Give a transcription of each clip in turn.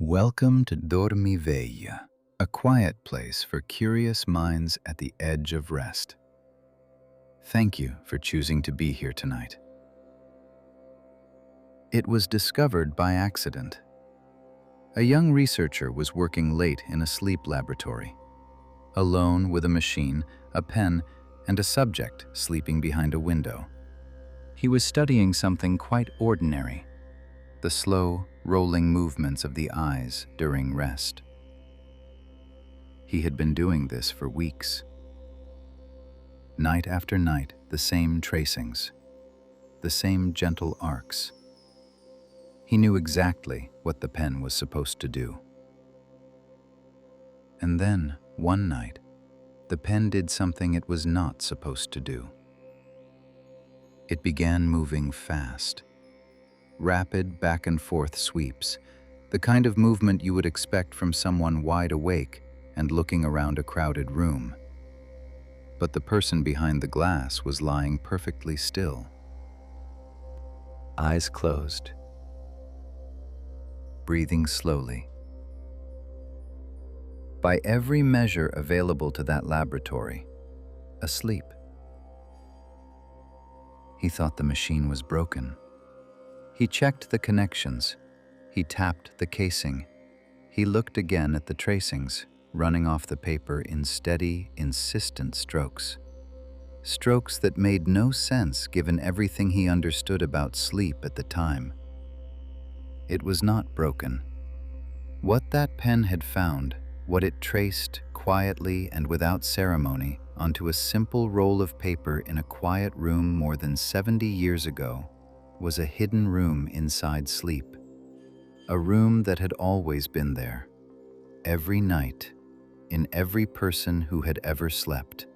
Welcome to Dormiveglia, a quiet place for curious minds at the edge of rest. Thank you for choosing to be here tonight. It was discovered by accident. A young researcher was working late in a sleep laboratory, alone with a machine, a pen, and a subject sleeping behind a window. He was studying something quite ordinary: the slow, rolling movements of the eyes during rest. He had been doing this for weeks. Night after night, the same tracings, the same gentle arcs. He knew exactly what the pen was supposed to do. And then, one night, the pen did something it was not supposed to do. It began moving fast. Rapid back and forth sweeps, the kind of movement you would expect from someone wide awake and looking around a crowded room. But the person behind the glass was lying perfectly still. Eyes closed, breathing slowly. By every measure available to that laboratory, asleep. He thought the machine was broken. He checked the connections. He tapped the casing. He looked again at the tracings, running off the paper in steady, insistent strokes. Strokes that made no sense given everything he understood about sleep at the time. It was not broken. What that pen had found, what it traced quietly and without ceremony onto a simple roll of paper in a quiet room more than 70 years ago, was a hidden room inside sleep. A room that had always been there, every night, in every person who had ever slept,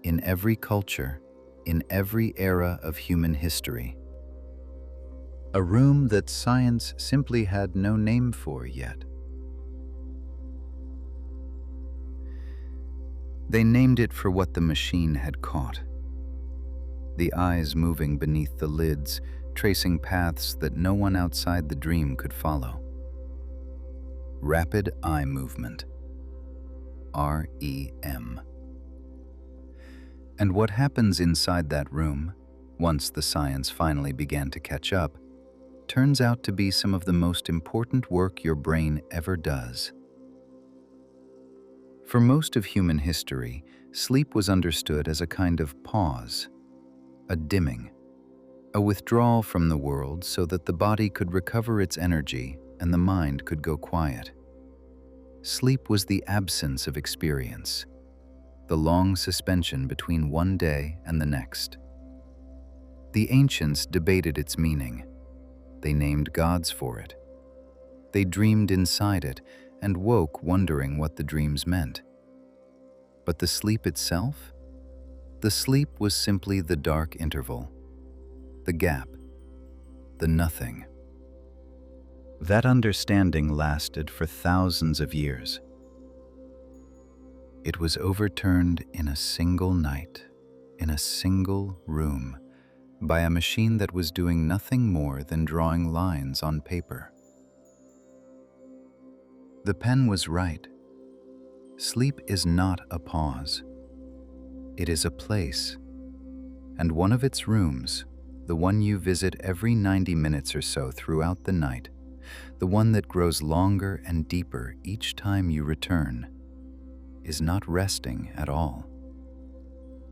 in every culture, in every era of human history. A room that science simply had no name for yet. They named it for what the machine had caught. The eyes moving beneath the lids, tracing paths that no one outside the dream could follow. Rapid eye movement. REM. And what happens inside that room, once the science finally began to catch up, turns out to be some of the most important work your brain ever does. For most of human history, sleep was understood as a kind of pause, a dimming, a withdrawal from the world so that the body could recover its energy and the mind could go quiet. Sleep was the absence of experience, the long suspension between one day and the next. The ancients debated its meaning. They named gods for it. They dreamed inside it and woke wondering what the dreams meant. But the sleep itself? The sleep was simply the dark interval, the gap, the nothing. That understanding lasted for thousands of years. It was overturned in a single night, in a single room, by a machine that was doing nothing more than drawing lines on paper. The pen was right. Sleep is not a pause. It is a place, and one of its rooms, the one you visit every 90 minutes or so throughout the night, the one that grows longer and deeper each time you return, is not resting at all.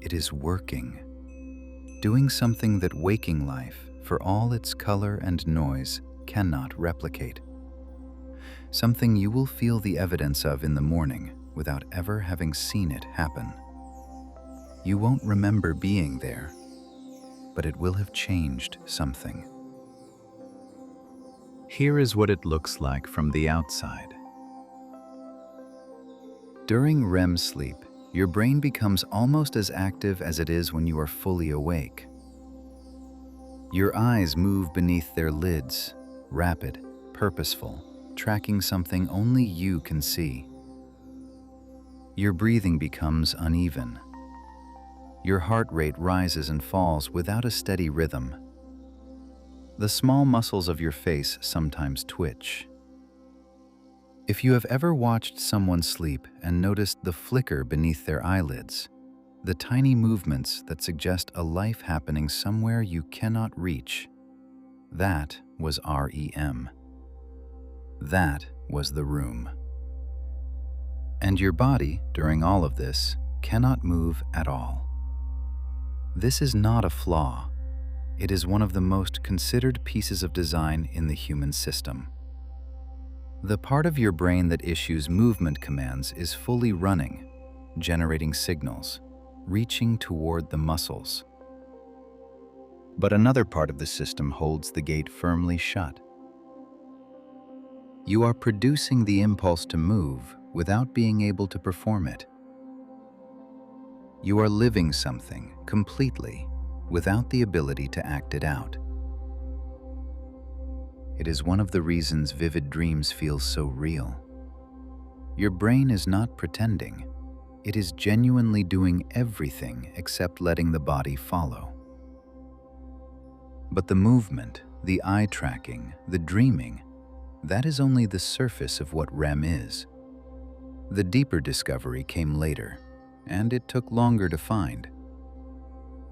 It is working, doing something that waking life, for all its color and noise, cannot replicate. Something you will feel the evidence of in the morning without ever having seen it happen. You won't remember being there, but it will have changed something. Here is what it looks like from the outside. During REM sleep, your brain becomes almost as active as it is when you are fully awake. Your eyes move beneath their lids, rapid, purposeful, tracking something only you can see. Your breathing becomes uneven. Your heart rate rises and falls without a steady rhythm. The small muscles of your face sometimes twitch. If you have ever watched someone sleep and noticed the flicker beneath their eyelids, the tiny movements that suggest a life happening somewhere you cannot reach, that was REM. That was the room. And your body, during all of this, cannot move at all. This is not a flaw. It is one of the most considered pieces of design in the human system. The part of your brain that issues movement commands is fully running, generating signals, reaching toward the muscles. But another part of the system holds the gate firmly shut. You are producing the impulse to move without being able to perform it. You are living something completely without the ability to act it out. It is one of the reasons vivid dreams feel so real. Your brain is not pretending. It is genuinely doing everything except letting the body follow. But the movement, the eye tracking, the dreaming, that is only the surface of what REM is. The deeper discovery came later, and it took longer to find.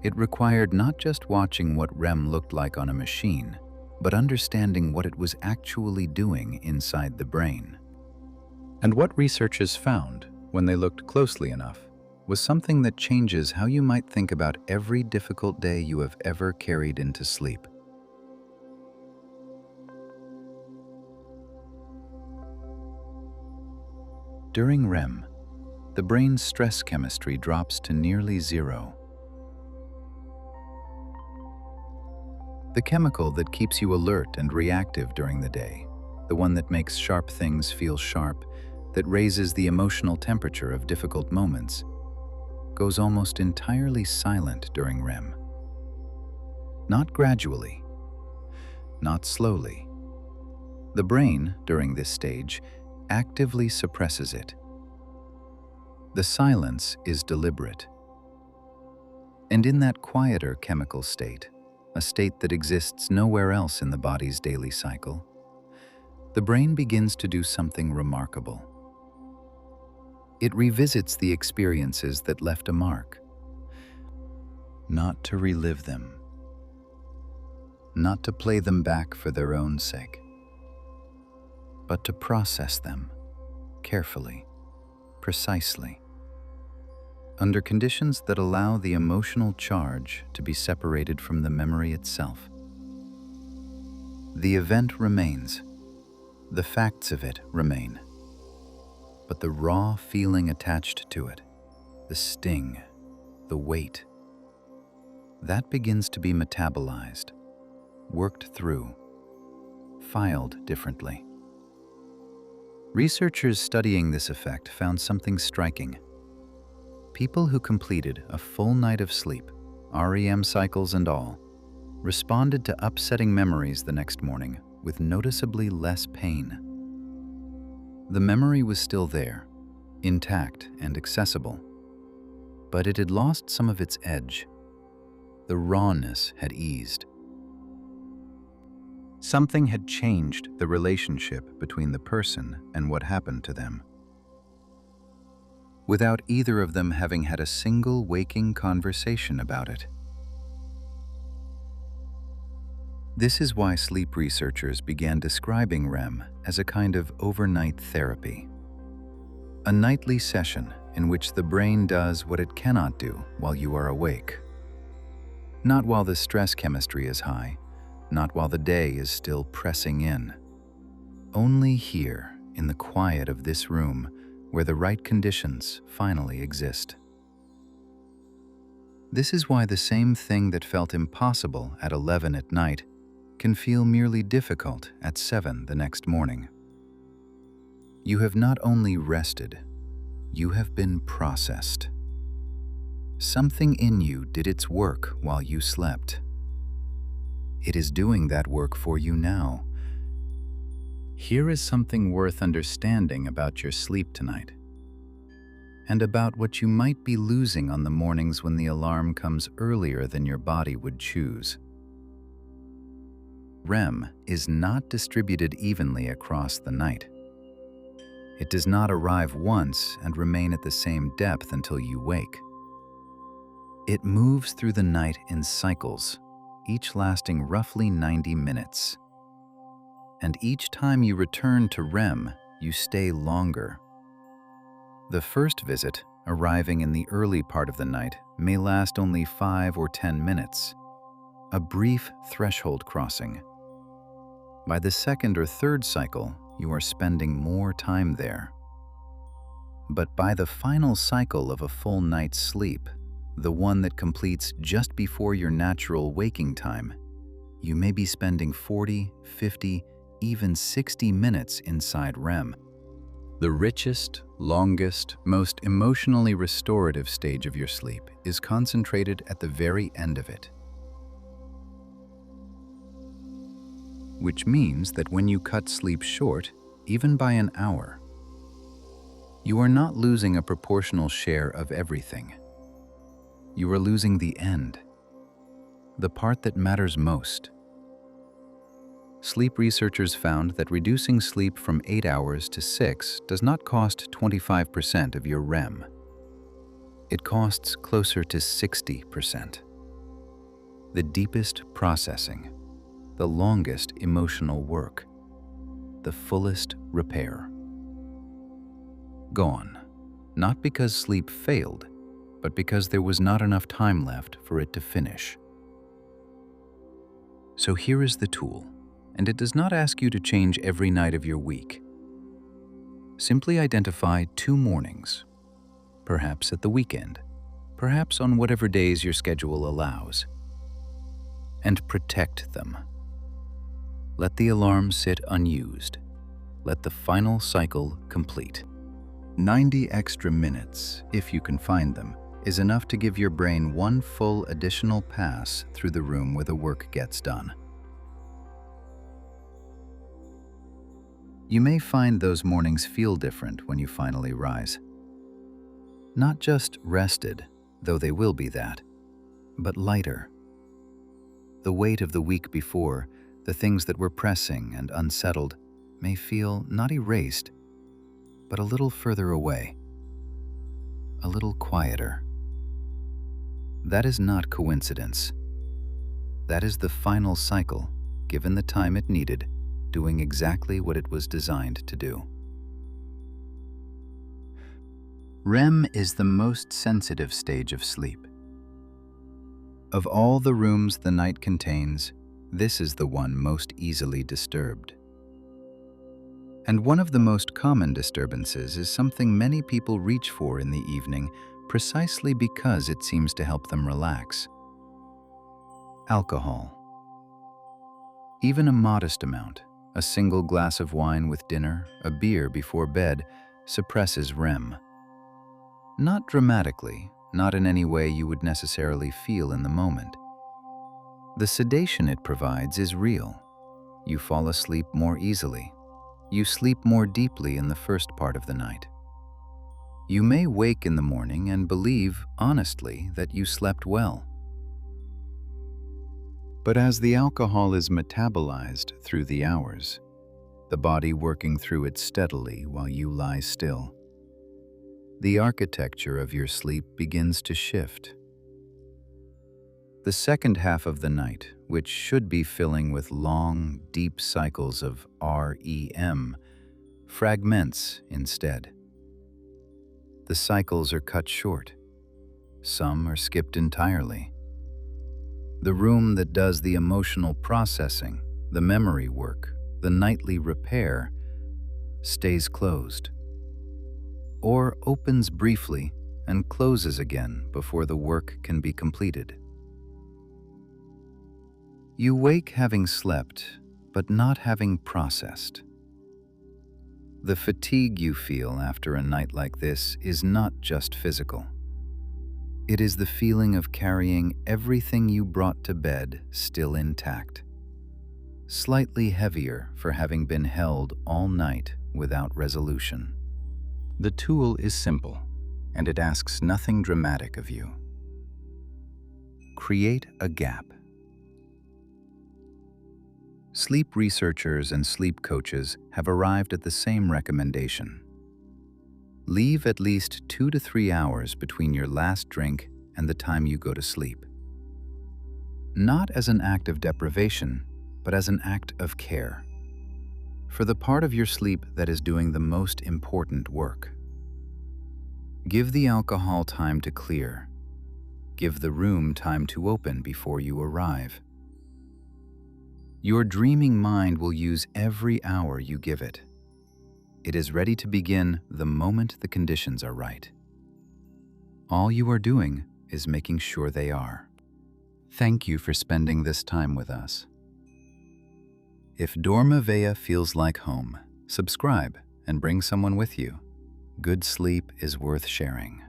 It required not just watching what REM looked like on a machine, but understanding what it was actually doing inside the brain. And what researchers found, when they looked closely enough, was something that changes how you might think about every difficult day you have ever carried into sleep. During REM, the brain's stress chemistry drops to nearly zero. The chemical that keeps you alert and reactive during the day, the one that makes sharp things feel sharp, that raises the emotional temperature of difficult moments, goes almost entirely silent during REM. Not gradually, not slowly. The brain, during this stage, actively suppresses it. The silence is deliberate. And in that quieter chemical state, a state that exists nowhere else in the body's daily cycle, the brain begins to do something remarkable. It revisits the experiences that left a mark, not to relive them, not to play them back for their own sake, but to process them carefully, precisely, under conditions that allow the emotional charge to be separated from the memory itself. The event remains, the facts of it remain, but the raw feeling attached to it, the sting, the weight, that begins to be metabolized, worked through, filed differently. Researchers studying this effect found something striking. People who completed a full night of sleep, REM cycles and all, responded to upsetting memories the next morning with noticeably less pain. The memory was still there, intact and accessible, but it had lost some of its edge. The rawness had eased. Something had changed the relationship between the person and what happened to them, without either of them having had a single waking conversation about it. This is why sleep researchers began describing REM as a kind of overnight therapy. A nightly session in which the brain does what it cannot do while you are awake. Not while the stress chemistry is high, not while the day is still pressing in. Only here, in the quiet of this room, where the right conditions finally exist. This is why the same thing that felt impossible at 11 at night can feel merely difficult at 7 the next morning. You have not only rested, you have been processed. Something in you did its work while you slept. It is doing that work for you now. Here is something worth understanding about your sleep tonight, and about what you might be losing on the mornings when the alarm comes earlier than your body would choose. REM is not distributed evenly across the night. It does not arrive once and remain at the same depth until you wake. It moves through the night in cycles, each lasting roughly 90 minutes. And each time you return to REM, you stay longer. The first visit, arriving in the early part of the night, may last only 5 or 10 minutes, a brief threshold crossing. By the second or third cycle, you are spending more time there. But by the final cycle of a full night's sleep, the one that completes just before your natural waking time, you may be spending 40, 50, even 60 minutes inside REM. The richest, longest, most emotionally restorative stage of your sleep is concentrated at the very end of it. Which means that when you cut sleep short, even by an hour, you are not losing a proportional share of everything. You are losing the end, the part that matters most. Sleep researchers found that reducing sleep from 8 hours to 6 does not cost 25% of your REM. It costs closer to 60%. The deepest processing, the longest emotional work, the fullest repair. Gone, not because sleep failed, but because there was not enough time left for it to finish. So here is the tool, and it does not ask you to change every night of your week. Simply identify 2 mornings, perhaps at the weekend, perhaps on whatever days your schedule allows, and protect them. Let the alarm sit unused. Let the final cycle complete. 90 extra minutes, if you can find them, is enough to give your brain one full additional pass through the room where the work gets done. You may find those mornings feel different when you finally rise. Not just rested, though they will be that, but lighter. The weight of the week before, the things that were pressing and unsettled, may feel not erased, but a little further away, a little quieter. That is not coincidence. That is the final cycle, given the time it needed, doing exactly what it was designed to do. REM is the most sensitive stage of sleep. Of all the rooms the night contains, this is the one most easily disturbed. And one of the most common disturbances is something many people reach for in the evening precisely because it seems to help them relax. Alcohol. Even a modest amount, a single glass of wine with dinner, a beer before bed, suppresses REM. Not dramatically, not in any way you would necessarily feel in the moment. The sedation it provides is real. You fall asleep more easily. You sleep more deeply in the first part of the night. You may wake in the morning and believe, honestly, that you slept well. But as the alcohol is metabolized through the hours, the body working through it steadily while you lie still, the architecture of your sleep begins to shift. The second half of the night, which should be filling with long, deep cycles of REM, fragments instead. The cycles are cut short. Some are skipped entirely. The room that does the emotional processing, the memory work, the nightly repair, stays closed, or opens briefly and closes again before the work can be completed. You wake having slept, but not having processed. The fatigue you feel after a night like this is not just physical. It is the feeling of carrying everything you brought to bed still intact, slightly heavier for having been held all night without resolution. The tool is simple, and it asks nothing dramatic of you. Create a gap. Sleep researchers and sleep coaches have arrived at the same recommendation. Leave at least 2 to 3 hours between your last drink and the time you go to sleep. Not as an act of deprivation, but as an act of care. For the part of your sleep that is doing the most important work. Give the alcohol time to clear. Give the room time to open before you arrive. Your dreaming mind will use every hour you give it. It is ready to begin the moment the conditions are right. All you are doing is making sure they are. Thank you for spending this time with us. If Dormiveglia feels like home, subscribe and bring someone with you. Good sleep is worth sharing.